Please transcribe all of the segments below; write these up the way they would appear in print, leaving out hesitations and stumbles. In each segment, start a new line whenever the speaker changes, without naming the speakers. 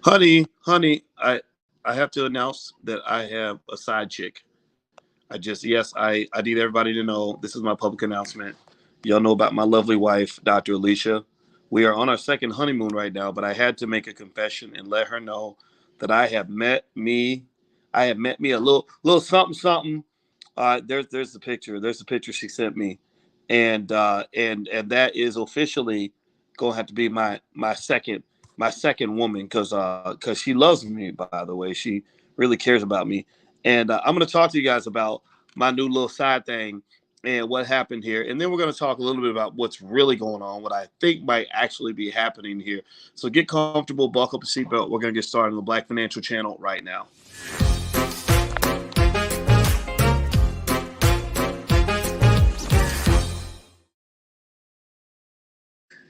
Honey, I have to announce that I have a side chick. Yes, I need everybody to know this is my public announcement. Y'all know about my lovely wife, Dr. Alicia. We are on our second honeymoon right now, but I had to make a confession and let her know that I have met me a little something something. There's the picture. There's the picture she sent me, and that is officially gonna have to be my second woman because she loves me. By the way, she really cares about me, and I'm gonna talk to you guys about my new little side thing and what happened here, and then we're gonna talk a little bit about what's really going on, what I think might actually be happening here. So get comfortable, buckle up a seatbelt. We're gonna get started on the Black Financial Channel right now.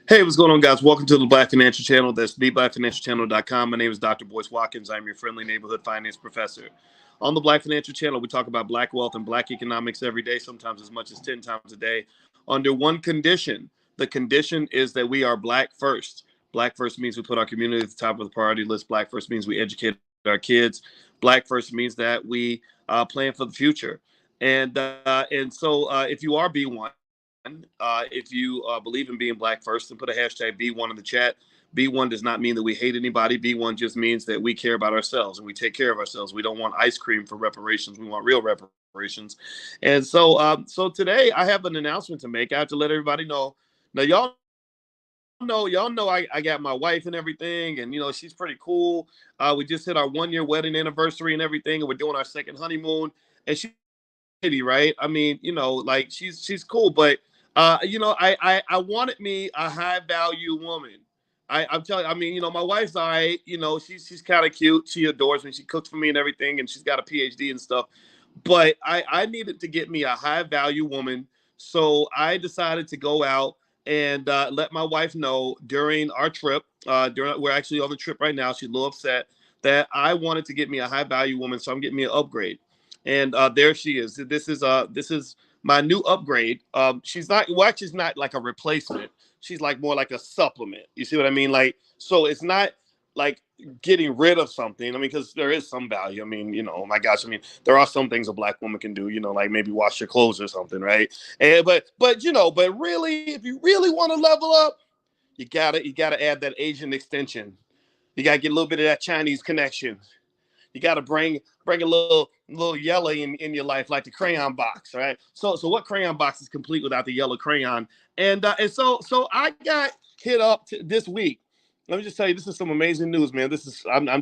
Hey, what's going on, guys? Welcome to the Black Financial Channel. That's theblackfinancialchannel.com. My name is Dr. Boyce Watkins. I'm your friendly neighborhood finance professor. On the Black Financial Channel, we talk about black wealth and black economics every day, sometimes as much as 10 times a day, under one condition. The condition is that we are black first. Black first means we put our community at the top of the priority list. Black first means we educate our kids. Black first means that we plan for the future. And so if you are B1, if you believe in being black first, and put a hashtag B1 in the chat. B1 does not mean that we hate anybody. B1 just means that we care about ourselves and we take care of ourselves. We don't want ice cream for reparations. We want real reparations. And so today I have an announcement to make. I have to let everybody know. Now, y'all know I got my wife and everything, and she's pretty cool. We just hit our 1 year wedding anniversary and everything, and we're doing our second honeymoon. And she's lady, right? I mean, like she's cool, but I wanted me a high value woman. I'm telling you, I mean, my wife's all right. She's kind of cute. She adores me. She cooks for me and everything, and she's got a PhD and stuff. But I needed to get me a high value woman, so I decided to go out and let my wife know during our trip. We're actually on the trip right now. She's a little upset that I wanted to get me a high value woman, so I'm getting me an upgrade. And there she is. This is my new upgrade. She's not well, actually, she's not like a replacement. She's like more like a supplement. You see what I mean? Like, so it's not like getting rid of something. I mean, because there is some value. I mean, oh my gosh. I mean, there are some things a black woman can do. Like maybe wash your clothes or something, right? And but really, if you really want to level up, you gotta add that Asian extension. You gotta get a little bit of that Chinese connection. You got to bring a little yellow in your life, like the crayon box, right? So what crayon box is complete without the yellow crayon? And so I got hit up this week. Let me just tell you, this is some amazing news, man. I'm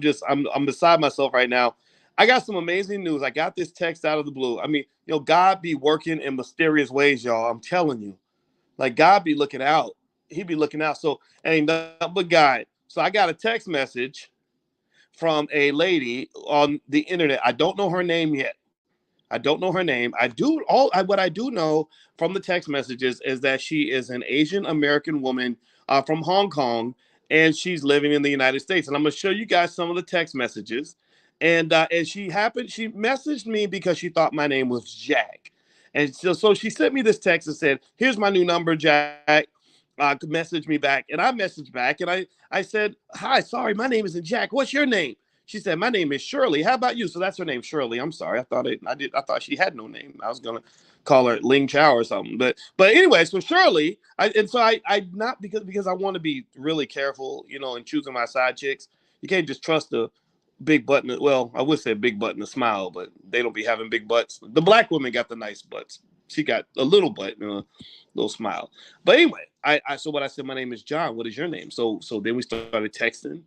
beside myself right now. I got some amazing news. I got this text out of the blue. I mean, God be working in mysterious ways, y'all. I'm telling you, like God be looking out. He be looking out. So ain't nothing but God. So I got a text message from a lady on the internet. I don't know her name yet. I don't know her name. What I do know from the text messages is that she is an Asian American woman from Hong Kong, and she's living in the United States. And I'm gonna show you guys some of the text messages. And she messaged me because she thought my name was Jack. And so she sent me this text and said, "Here's my new number, Jack. Message me back." And I messaged back, and I said, "Hi, sorry, my name isn't Jack. What's your name?" She said, "My name is Shirley. How about you?" So that's her name, Shirley. I'm sorry. I thought she had no name. I was gonna call her Ling Chow or something. But anyway, so Shirley, I not because I want to be really careful, in choosing my side chicks. You can't just trust the big button. Well, I would say big button to smile, but they don't be having big butts. The black woman got the nice butts. She got a little butt and a little smile. But anyway, so what I said, my name is John. What is your name? So then we started texting,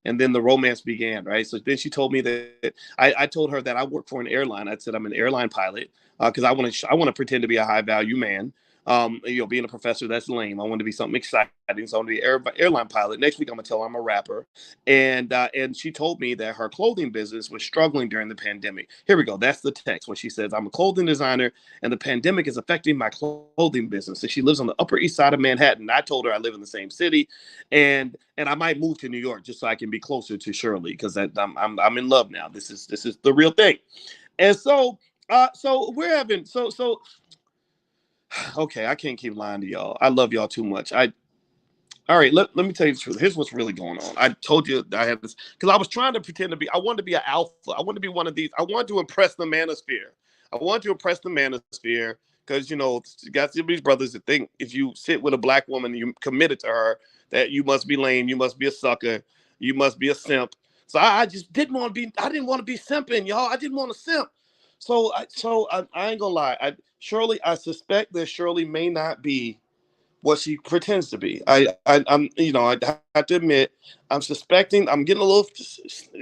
and then the romance began, right? So then she told me that I told her that I work for an airline. I said I'm an airline pilot because I want to pretend to be a high value man. Being a professor, that's lame. I want to be something exciting. So I want to be an airline pilot. Next week, I'm gonna tell her I'm a rapper. And she told me that her clothing business was struggling during the pandemic. Here we go. That's the text where she says, "I'm a clothing designer, and the pandemic is affecting my clothing business." And she lives on the Upper East Side of Manhattan. I told her I live in the same city, and I might move to New York just so I can be closer to Shirley because I'm in love now. This is the real thing. And so we're having okay. I can't keep lying to y'all. I love y'all too much. All right, let me tell you the truth. Here's what's really going on. I told you I had this because I was trying to pretend to be. I wanted to be an alpha. I wanted to be one of these. I wanted to impress the manosphere. I wanted to impress the manosphere because you got these brothers that think if you sit with a black woman and you committed to her, that you must be lame, you must be a sucker, you must be a simp. So I just didn't want to be. I didn't want to be simping, y'all. I didn't want to simp. So I ain't gonna lie. I suspect that Shirley may not be what she pretends to be. I have to admit, I'm suspecting. I'm getting a little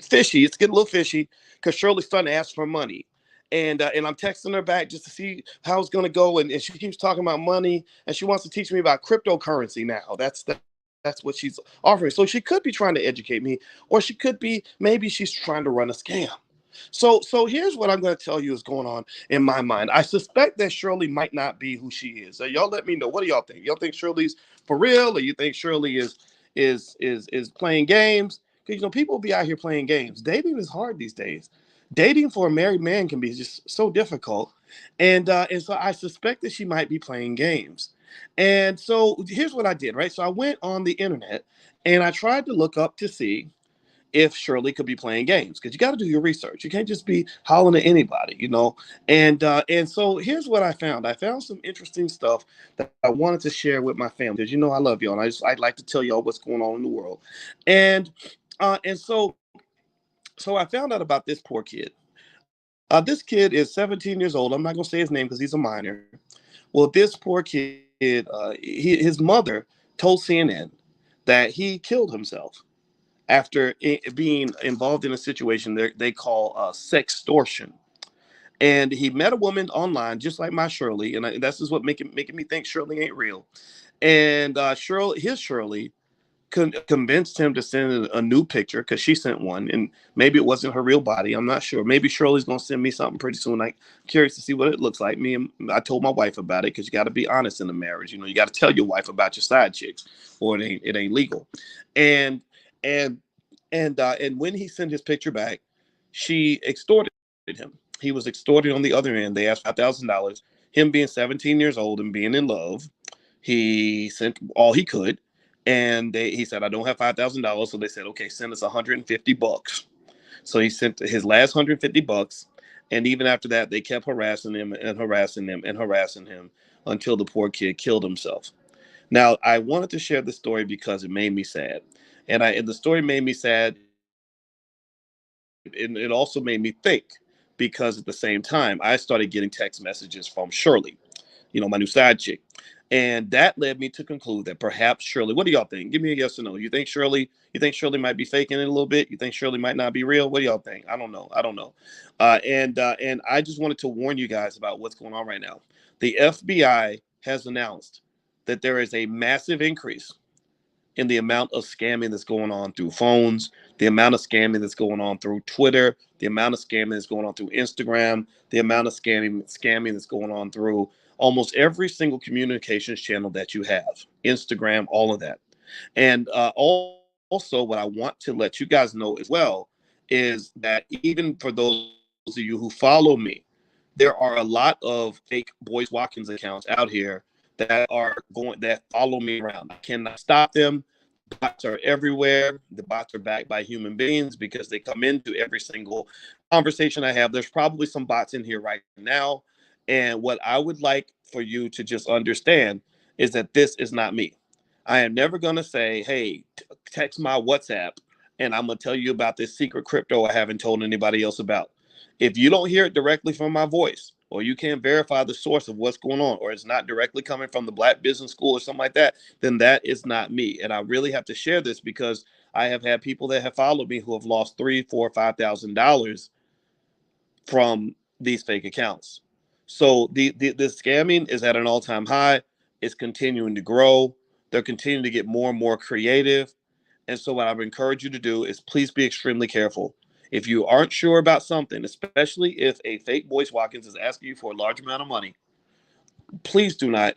fishy. It's getting a little fishy because Shirley's starting to ask for money, and I'm texting her back just to see how it's going to go, and she keeps talking about money, and she wants to teach me about cryptocurrency now. That's what she's offering. So she could be trying to educate me, or she could be maybe she's trying to run a scam. So here's what I'm going to tell you is going on in my mind. I suspect that Shirley might not be who she is. So y'all let me know. What do y'all think? Y'all think Shirley's for real, or you think Shirley is playing games? Because people be out here playing games. Dating is hard these days. Dating for a married man can be just so difficult, and so I suspect that she might be playing games. And so here's what I did. Right, so I went on the internet and I tried to look up to see if Shirley could be playing games because you got to do your research. You can't just be hollering at anybody. And so here's what I found. I found some interesting stuff that I wanted to share with my family because I love y'all, and I'd like to tell y'all what's going on in the world. And so I found out about this poor kid. This kid is 17 years old. I'm not gonna say his name because he's a minor. Well, this poor kid, his mother told CNN that he killed himself after being involved in a situation they call sextortion. And he met a woman online, just like my Shirley, and that's just what making me think Shirley ain't real. And Shirley convinced him to send a new picture because she sent one, and maybe it wasn't her real body. I'm not sure. Maybe Shirley's gonna send me something pretty soon. I'm curious to see what it looks like. I told my wife about it because you got to be honest in the marriage. You got to tell your wife about your side chicks, or it ain't legal. And and and when he sent his picture back, she extorted him. He was extorted on the other end. They asked $5,000. Him being 17 years old and being in love, he sent all he could, and he said, "I don't have $5,000." So they said, "Okay, send us $150." So he sent his last $150, and even after that, they kept harassing him and harassing him and harassing him until the poor kid killed himself. Now, I wanted to share this story because it made me sad, and the story made me sad, and it also made me think because at the same time, I started getting text messages from Shirley, my new side chick. And that led me to conclude that perhaps Shirley, what do y'all think? Give me a yes or no. You think Shirley might be faking it a little bit? You think Shirley might not be real? What do y'all think? I don't know. I don't know. And I just wanted to warn you guys about what's going on right now. The FBI has announced that there is a massive increase in the amount of scamming that's going on through phones, the amount of scamming that's going on through Twitter, the amount of scamming that's going on through Instagram, the amount of scamming that's going on through almost every single communications channel that you have, Instagram, all of that. And also, what I want to let you guys know as well is that even for those of you who follow me, there are a lot of fake Boyce Watkins accounts out here that follow me around. I cannot stop them. The bots are everywhere. The bots are backed by human beings because they come into every single conversation I have. There's probably some bots in here right now. And what I would like for you to just understand is that this is not me. I am never going to say, hey, text my WhatsApp and I'm going to tell you about this secret crypto I haven't told anybody else about. If you don't hear it directly from my voice, or you can't verify the source of what's going on, or it's not directly coming from the Black Business School or something like that, then that is not me. And I really have to share this because I have had people that have followed me who have lost $3, 4, $5,000 from these fake accounts. So the scamming is at an all-time high. It's continuing to grow. They're continuing to get more and more creative. And so what I would encourage you to do is please be extremely careful. If you aren't sure about something, especially if a fake Boyce Watkins is asking you for a large amount of money, please do not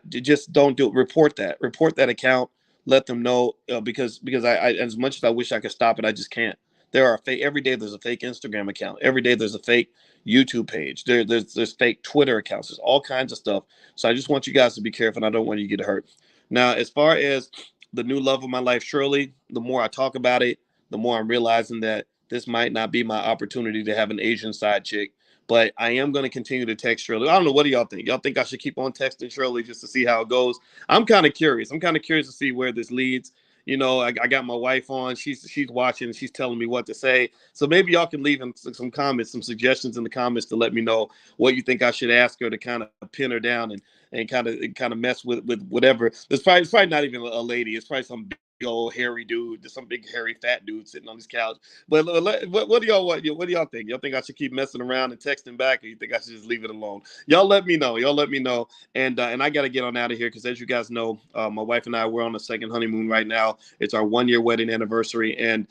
just don't do it. Report that account. Let them know because I as much as I wish I could stop it, I just can't. There are fake every day. There's a fake Instagram account. Every day there's a fake YouTube page. There's fake Twitter accounts. There's all kinds of stuff. So I just want you guys to be careful. And I don't want you to get hurt. Now, as far as the new love of my life, Shirley. The more I talk about it, the more I'm realizing that this might not be my opportunity to have an Asian side chick. But I am going to continue to text Shirley. I don't know. What do y'all think? Y'all think I should keep on texting Shirley just to see how it goes? I'm kind of curious. I'm kind of curious to see where this leads. I got my wife on. She's watching. She's telling me what to say. So maybe y'all can leave in some comments, some suggestions in the comments to let me know what you think I should ask her to kind of pin her down and kind of mess with whatever. It's probably not even a lady. It's probably some big old hairy dude, some big hairy fat dude sitting on his couch. But what do y'all what do y'all think? Y'all think I should keep messing around and texting back, or you think I should just leave it alone? Y'all let me know. Y'all let me know. And I got to get on out of here because, as you guys know, my wife and I, we're on a second honeymoon right now. It's our 1 year wedding anniversary, and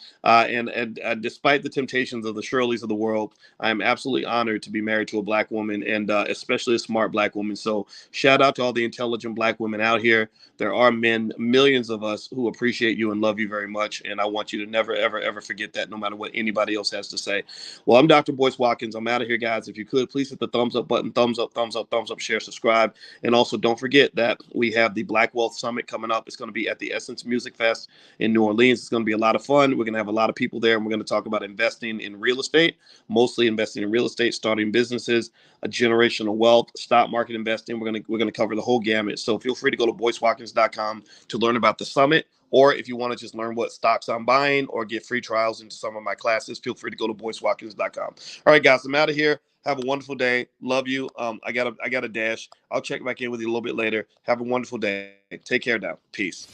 despite the temptations of the Shirleys of the world, I am absolutely honored to be married to a black woman, and especially a smart black woman. So shout out to all the intelligent black women out here. There are men, millions of us, who appreciate you and love you very much, and I want you to never, ever, ever forget that, no matter what anybody else has to say. Well, I'm Dr. Boyce Watkins. I'm out of here, guys. If you could, please hit the thumbs up button, thumbs up, thumbs up, thumbs up, share, subscribe. And also, don't forget that we have the Black Wealth Summit coming up. It's going to be at the Essence Music Fest in New Orleans. It's going to be a lot of fun. We're going to have a lot of people there, and we're going to talk about investing in real estate, mostly investing in real estate, starting businesses, a generational wealth, stock market investing. We're gonna cover the whole gamut. So feel free to go to boycewatkins.com to learn about the summit. Or if you want to just learn what stocks I'm buying or get free trials into some of my classes, feel free to go to boycewatkins.com. All right, guys, I'm out of here. Have a wonderful day. Love you. I got a dash. I'll check back in with you a little bit later. Have a wonderful day. Take care now. Peace.